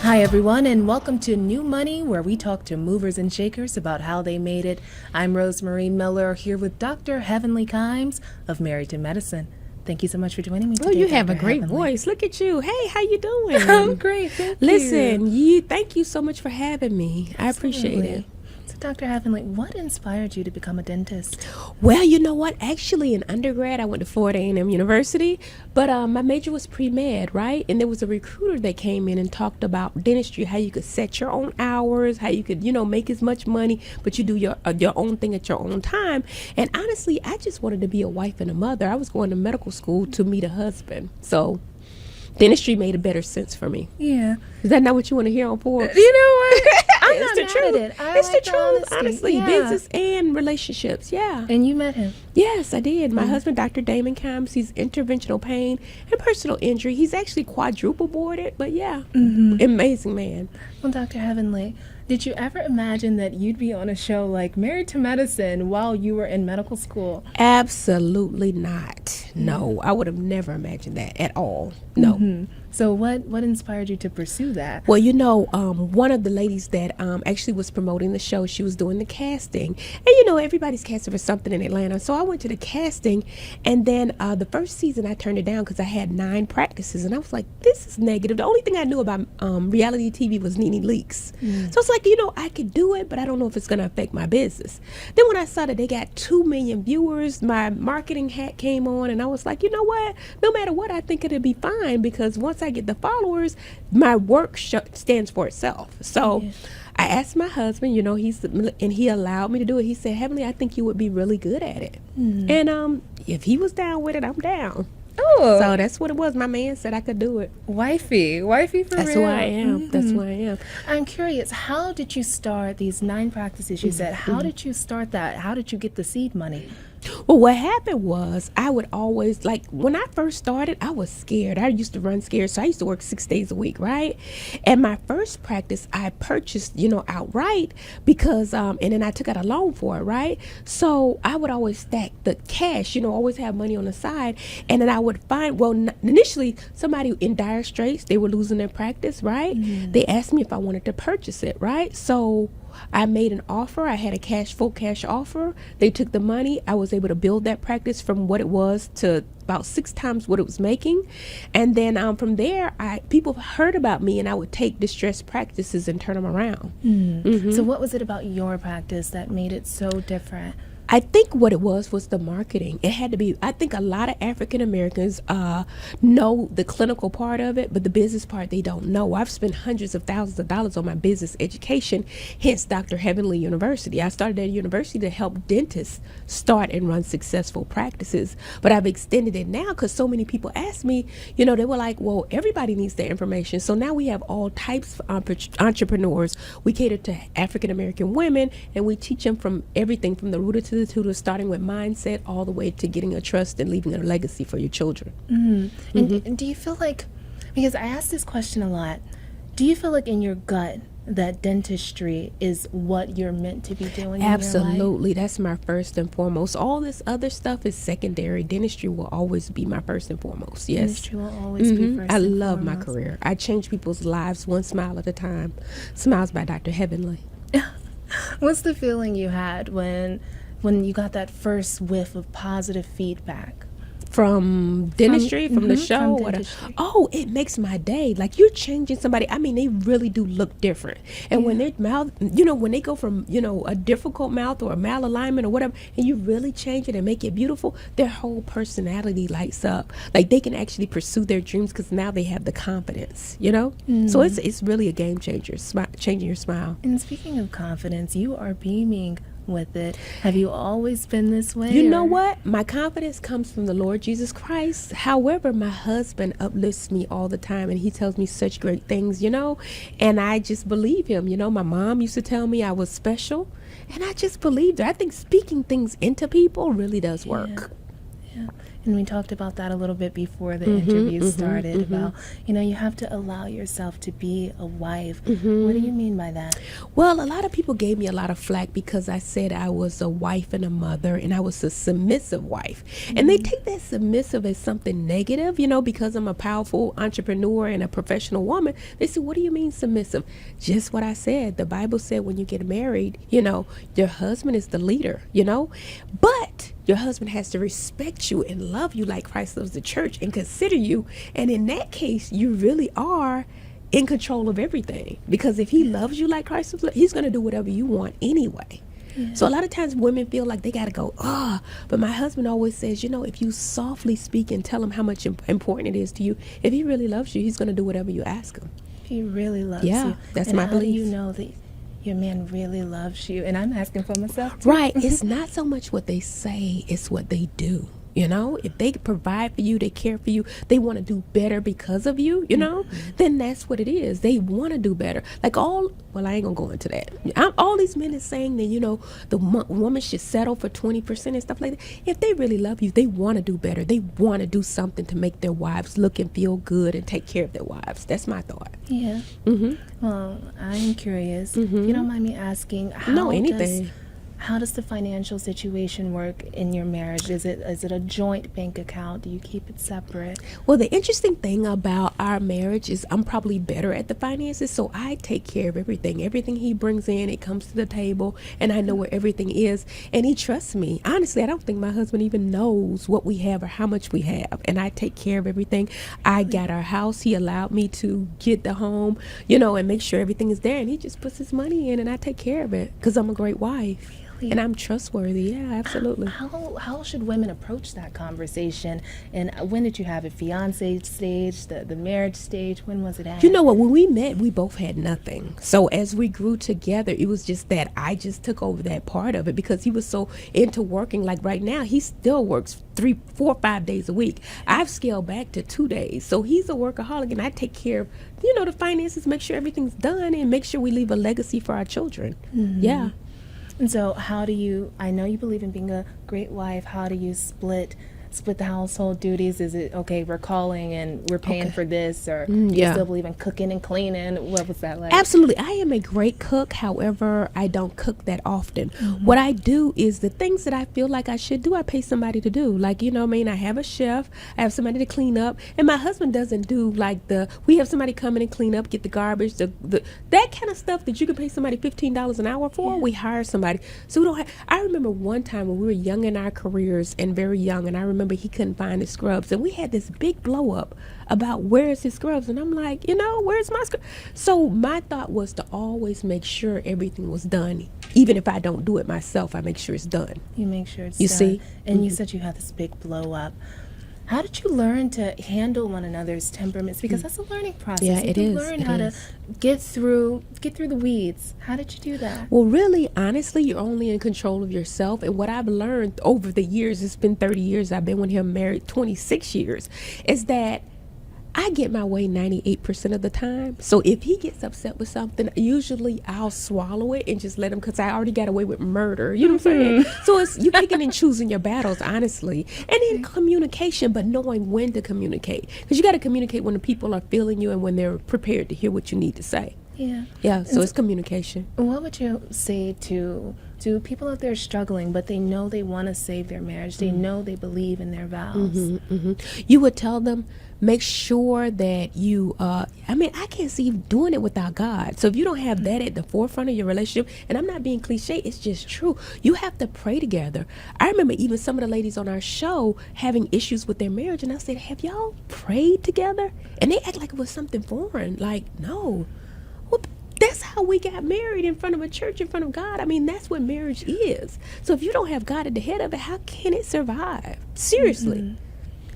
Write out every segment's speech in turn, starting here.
Hi everyone, and welcome to New Money, where we talk to movers and shakers about how they made it. I'm Rosemarie Miller, here with Dr. Heavenly Kimes of Married to Medicine. Thank you so much for joining me today. Oh, you have a Dr. great Heavenly. voice. Look at you. Hey, how you doing? I'm great, thank Listen, you. thank you so much for having me. I appreciate it. So, Dr. Heavenly, what inspired you to become a dentist? Well, you know what? Actually, in undergrad, I went to Florida A&M University, but my major was pre-med, right? And there was a recruiter that came in and talked about dentistry, how you could set your own hours, how you could, make as much money, but you do your own thing at your own time. And honestly, I just wanted to be a wife and a mother. I was going to medical school to meet a husband. So dentistry made a better sense for me. Yeah. Is that not what you want to hear on Forbes? You know what? I'm It's not the mad truth. at it. It's the truth, honestly. Yeah. Business and relationships, yeah. And you met him. Yes, I did. My husband, Dr. Damon Kimes, he's interventional pain and personal injury. He's actually quadruple boarded, but yeah, amazing man. Well, Dr. Heavenly, did you ever imagine that you'd be on a show like Married to Medicine while you were in medical school? Absolutely not. No, I would have never imagined that at all. No. So what inspired you to pursue that? Well, one of the ladies that actually was promoting the show, she was doing the casting. And, everybody's casting for something in Atlanta. So I went to the casting, and then the first season I turned it down because I had 9 practices. And I was like, this is negative. The only thing I knew about reality TV was Nene Leakes. So it's like, I could do it, but I don't know if it's going to affect my business. Then when I saw that they got 2 million viewers, my marketing hat came on, and I was like, you know what? No matter what, I think it'll be fine, because once I get the followers, my work stands for itself. So I asked my husband, and he allowed me to do it. He said, Heavenly, I think you would be really good at it. And if he was down with it, I'm down. Oh, So that's what it was. My man said I could do it. wifey for That's real. who I am. That's who I am. I'm curious, how did you start these 9 practices you said? How did you start that? How did you get the seed money? Well, what happened was I would always, when I first started, I was scared. I used to run scared. So I used to work 6 days a week, right? And my first practice, I purchased, outright because, and then I took out a loan for it, right? So I would always stack the cash, always have money on the side. And then I would find, initially somebody in dire straits, they were losing their practice, right? They asked me if I wanted to purchase it, right? So I made an offer. I had a full cash offer. They took the money. I was able to build that practice from what it was to about 6 times what it was making. And then from there, people heard about me, and I would take distressed practices and turn them around. So what was it about your practice that made it so different? I think what it was the marketing. It had to be, I think a lot of African Americans know the clinical part of it, but the business part they don't know. I've spent hundreds of thousands of dollars on my business education, hence Dr. Heavenly University. I started at a university to help dentists start and run successful practices, but I've extended it now because so many people ask me, they were like, well, everybody needs the information. So now we have all types of entrepreneurs. We cater to African American women, and we teach them from everything from the rooter to the tutor, starting with mindset all the way to getting a trust and leaving a legacy for your children. And do you feel like, because I ask this question a lot, do you feel like in your gut that dentistry is what you're meant to be doing? Absolutely. That's my first and foremost. All this other stuff is secondary. Dentistry will always be my first and foremost. Yes. Dentistry will always be first. I and love my foremost. career. I change people's lives one smile at a time. Smiles by Dr. Heavenly. What's the feeling you had when you got that first whiff of positive feedback? From dentistry, from the show? From Or dentistry. oh, it makes my day. Like, you're changing somebody. I mean, they really do look different. And when their mouth, when they go from, a difficult mouth or a malalignment or whatever, and you really change it and make it beautiful, their whole personality lights up. Like, they can actually pursue their dreams because now they have the confidence, So it's really a game changer, changing your smile. And speaking of confidence, you are beaming with it. Have you always been this way? You know what? My confidence comes from the Lord Jesus Christ. However, my husband uplifts me all the time, and he tells me such great things, and I just believe him. My mom used to tell me I was special, and I just believed her. I think speaking things into people really does work. Yeah. And we talked about that a little bit before the interview started about, you have to allow yourself to be a wife. What do you mean by that? Well, a lot of people gave me a lot of flack because I said I was a wife and a mother, and I was a submissive wife. And they take that submissive as something negative, because I'm a powerful entrepreneur and a professional woman. They say, what do you mean submissive? Just what I said. The Bible said when you get married, your husband is the leader, but your husband has to respect you and love you like Christ loves the church and consider you. And in that case, you really are in control of everything, because if he loves you like Christ loves, he's going to do whatever you want anyway. So a lot of times women feel like they got to go, but my husband always says, if you softly speak and tell him how much important it is to you, if he really loves you, he's going to do whatever you ask him. He really loves you. Yeah, that's and my belief. How do you know that your man really loves you? And I'm asking for myself too. Right. It's not so much what they say, it's what they do. If they provide for you, they care for you, they want to do better because of you, then that's what it is. They want to do better. I ain't going to go into that. All these men is saying that, the woman should settle for 20% and stuff like that. If they really love you, they want to do better. They want to do something to make their wives look and feel good and take care of their wives. That's my thought. Yeah. Well, I'm curious. If you don't mind me asking, how does the financial situation work in your marriage? Is it a joint bank account? Do you keep it separate? Well, the interesting thing about our marriage is I'm probably better at the finances, so I take care of everything. Everything he brings in, it comes to the table, and I know where everything is, and he trusts me. Honestly, I don't think my husband even knows what we have or how much we have, and I take care of everything. I got our house. He allowed me to get the home, and make sure everything is there, and he just puts his money in, and I take care of it because I'm a great wife. And I'm trustworthy. Yeah, absolutely. How should women approach that conversation? And when did you have it? Fiancé stage, the marriage stage? When was it at? You know what? When we met, we both had nothing. So as we grew together, it was just that I just took over that part of it because he was so into working. Like right now, he still works 3, 4, 5 days a week. I've scaled back to 2 days. So he's a workaholic, and I take care of, the finances, make sure everything's done, and make sure we leave a legacy for our children. Yeah. And so I know you believe in being a great wife, how do you split the household duties? Is it, okay, we're calling and we're paying for this, or do you still believe in cooking and cleaning? What was that like? Absolutely. I am a great cook. However, I don't cook that often. What I do is the things that I feel like I should do, I pay somebody to do. Like, I have a chef, I have somebody to clean up, and my husband doesn't do we have somebody come in and clean up, get the garbage, that kind of stuff that you can pay somebody $15 an hour for. We hire somebody. So we don't have, I remember one time when we were young in our careers and very young, and I remember he couldn't find his scrubs, and we had this big blow up about where's his scrubs, and I'm like, where's my scrubs? So my thought was to always make sure everything was done. Even if I don't do it myself, I make sure it's done. You make sure it's done. You see? And you said you had this big blow up. How did you learn to handle one another's temperaments? Because that's a learning process. Yeah, it is. Learn how to get through the weeds. How did you do that? Well, really, honestly, you're only in control of yourself. And what I've learned over the years, it's been 30 years, I've been with him married 26 years, is that I get my way 98% of the time. So if he gets upset with something, usually I'll swallow it and just let him, because I already got away with murder. You know what I'm saying? So it's you picking and choosing your battles, honestly. And then communication, but knowing when to communicate. Because you got to communicate when the people are feeling you and when they're prepared to hear what you need to say. Yeah, so it's communication. What would you say to people out there struggling, but they know they want to save their marriage? They know they believe in their vows. You would tell them, make sure that you, I can't see you doing it without God. So if you don't have that at the forefront of your relationship, and I'm not being cliche, it's just true. You have to pray together. I remember even some of the ladies on our show having issues with their marriage, and I said, have y'all prayed together? And they act like it was something foreign. Like, no. Well, that's how we got married, in front of a church, in front of God. That's what marriage is. So if you don't have God at the head of it, how can it survive? Seriously.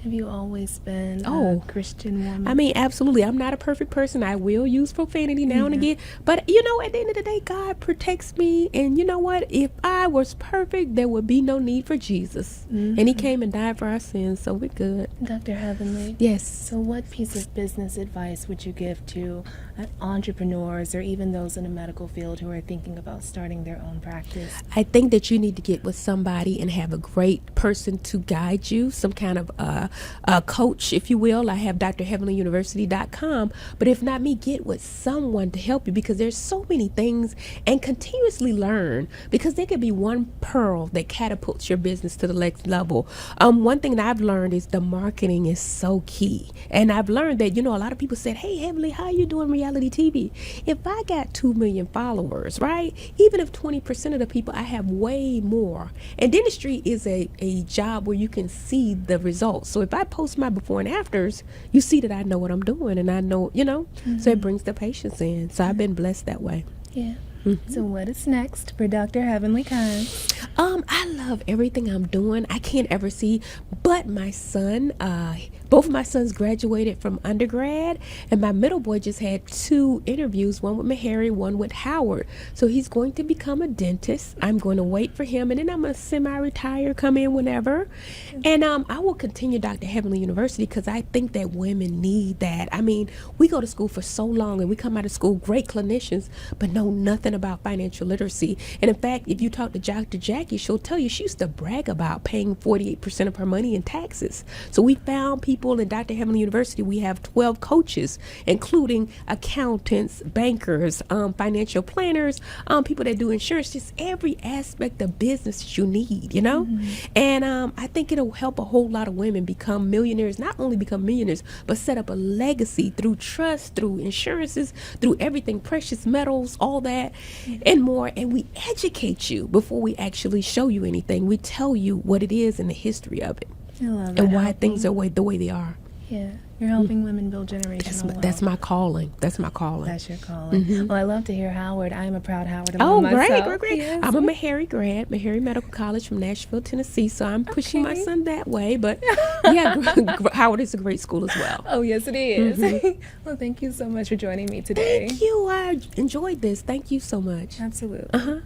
Have you always been Oh. a Christian woman? I mean, absolutely. I'm not a perfect person. I will use profanity now and again. But, you know, at the end of the day, God protects me. And you know what? If I was perfect, there would be no need for Jesus. And he came and died for our sins, so we're good. Dr. Heavenly. Yes. So what piece of business advice would you give to entrepreneurs or even those in the medical field who are thinking about starting their own practice? I think that you need to get with somebody and have a great person to guide you, some kind of a coach, if you will. I have drheavenlyuniversity.com, but if not me, get with someone to help you, because there's so many things, and continuously learn, because there could be one pearl that catapults your business to the next level. One thing that I've learned is the marketing is so key, and I've learned that, you know, a lot of people said, hey Heavenly, how you doing reality TV? If I got 2 million followers, right, even if 20% of the people, I have way more. And dentistry is a job where you can see the results. So if I post my before and afters, you see that I know what I'm doing, and I know, you know, so it brings the patients in. So I've been blessed that way. Yeah. So what is next for Dr. Heavenly Kind? I love everything I'm doing. I can't ever see but my son. Both of my sons graduated from undergrad, and my middle boy just had 2 interviews, one with Meharry, one with Howard. So he's going to become a dentist. I'm going to wait for him, and then I'm going to semi-retire, come in whenever. And I will continue Dr. Heavenly University, because I think that women need that. I mean, we go to school for so long, and we come out of school great clinicians, but know nothing about financial literacy. And in fact, if you talk to Dr. Jackie, she'll tell you she used to brag about paying 48% of her money in taxes. So we found people in Dr. Heavenly University. We have 12 coaches, including accountants, bankers, financial planners, people that do insurance, just every aspect of business that you need, you know? And I think it'll help a whole lot of women become millionaires, not only become millionaires, but set up a legacy through trust, through insurances, through everything, precious metals, all that, and more. And we educate you before we actually show you anything. We tell you what it is and the history of it. I love and why things are the way they are. Yeah, you're helping women build generational wealth. That's my calling. That's my calling. That's your calling. Well, I love to hear Howard. I am a proud Howard. Oh, myself. great. Yes. I'm a Meharry grad, Meharry Medical College from Nashville, Tennessee. So I'm pushing my son that way. But yeah, Howard is a great school as well. Oh, yes, it is. Well, thank you so much for joining me today. Thank you. I enjoyed this. Thank you so much. Absolutely.